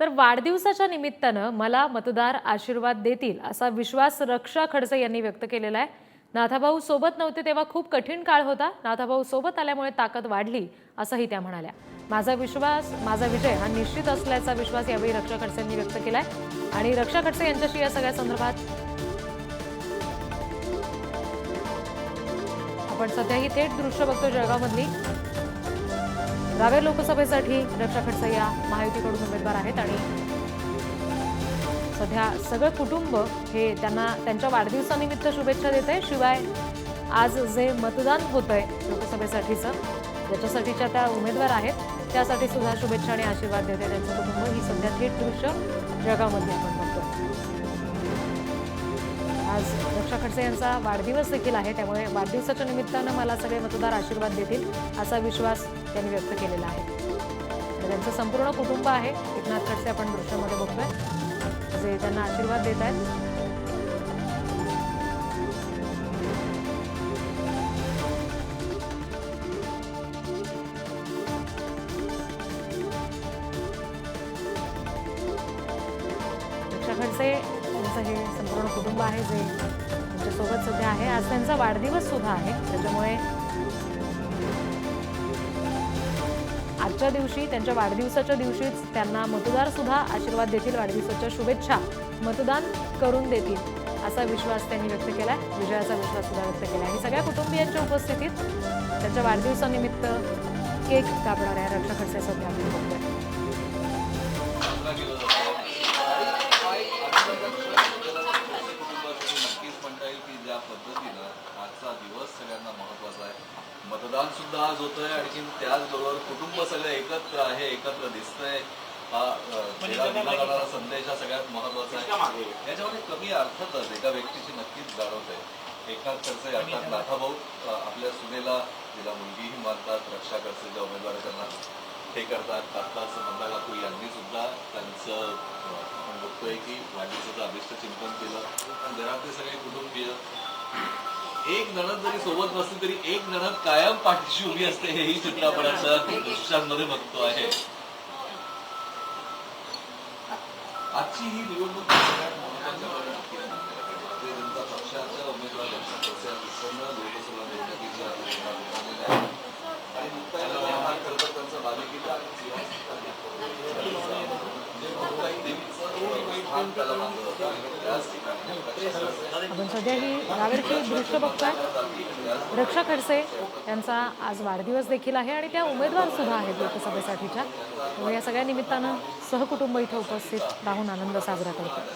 तर वाढदिवसाच्या निमित्तानं मला मतदार आशीर्वाद देतील असा विश्वास रक्षा खडसे यांनी व्यक्त केलेला आहे। नाथाभाऊ सोबत नव्हते तेव्हा खूप कठीण काळ होता, नाथाभाऊ सोबत आल्यामुळे ताकद वाढली असंही त्या म्हणाल्या। माझा विश्वास माझा विजय हा निश्चित असल्याचा विश्वास यावेळी रक्षा खडसे यांनी व्यक्त केलाय। आणि रक्षा खडसे यांच्याशी या सगळ्या संदर्भात आपण सध्याही थेट दृश्य बघतो जळगावमधली। रावेर लोकसभेसाठी रक्षा खडसे या महायुतीकडून उमेदवार आहेत आणि सध्या सगळं कुटुंब हे त्यांना त्यांच्या वाढदिवसानिमित्त शुभेच्छा देत आहे। शिवाय आज जे मतदान होतंय लोकसभेसाठीचं ज्याच्यासाठीच्या त्या उमेदवार आहेत त्यासाठी सुद्धा शुभेच्छा आणि आशीर्वाद देते त्यांचं कुटुंब। ही सध्या थेट दृश्य जळगावमध्ये आपण बघतोय। आज रक्षा खडसे यांचा वाढदिवस देखील आहे, त्यामुळे वाढदिवसाच्या निमित्तानं मला सगळे मतदार आशीर्वाद देतील असा विश्वास त्यांनी व्यक्त केलेला आहे। त्यांचं संपूर्ण कुटुंब आहे। एकनाथ खडसे आपण दृश्यामध्ये बघतोय जे त्यांना आशीर्वाद देत आहेत। रक्षा खडसे यांचं हे संपूर्ण कुटुंब आहे जे त्यांच्यासोबत सध्या आहे। आज त्यांचा वाढदिवस सुद्धा आहे, त्याच्यामुळे आजच्या दिवशी त्यांच्या वाढदिवसाच्या दिवशीच त्यांना मतदार सुद्धा आशीर्वाद देतील, वाढदिवसाच्या शुभेच्छा मतदान करून देतील असा विश्वास त्यांनी व्यक्त केलाय। विजयाचा विश्वास सुद्धा व्यक्त केला आहे। सगळ्या कुटुंबियांच्या उपस्थितीत त्यांच्या वाढदिवसानिमित्त केक कापणाऱ्या रक्षा खडसे सध्या आपण बघतोय। ज्या पद्धतीनं आजचा दिवस सगळ्यांना महत्त्वाचा आहे, मतदान सुद्धा आज होतंय आणि त्याचबरोबर कुटुंब सगळं एकत्र आहे, एकत्र दिसतंय। हा दिला जाणारा संदेश हा सगळ्यात महत्त्वाचा आहे। याच्यामध्ये कमी अर्थातच एका व्यक्तीची नक्कीच जाणवते। एकनाथ खडसे अर्थात नाथाभाऊ आपल्या सुनेला तिला मुलगीही मानतात, रक्षा खडसे ज्या उमेदवार त्यांना हे करतात। आत्ताच मंदा काकू यांनी सुद्धा त्यांचं आपण बघतोय की वाढदिवसाचं अभिष्ट चिंतन केलं। घरातले सगळे कुटुंबीय एक नणद जरी सोबत नसली तरी एक नणद कायम पाठीशी उभी असते, हेही चित्र आपण अशा दृश्यांमध्ये बघतो आहे। आजची ही निवडणूक सगळ्यात महत्त्वाची त्यांचा पक्षाच्या उमेदवार रक्षा खडसे लोकसभा निवडणुकीच्या आणि खरं तर त्यांचा बालेकिल्ला आपण सध्या ही रावेरची दृश्य बघतोय। रक्षा खडसे यांचा आज वाढदिवस देखील आहे आणि त्या उमेदवार सुद्धा आहेत लोकसभेसाठीच्या। या सगळ्या निमित्तानं सहकुटुंब इथं उपस्थित राहून आनंद साजरा करतात।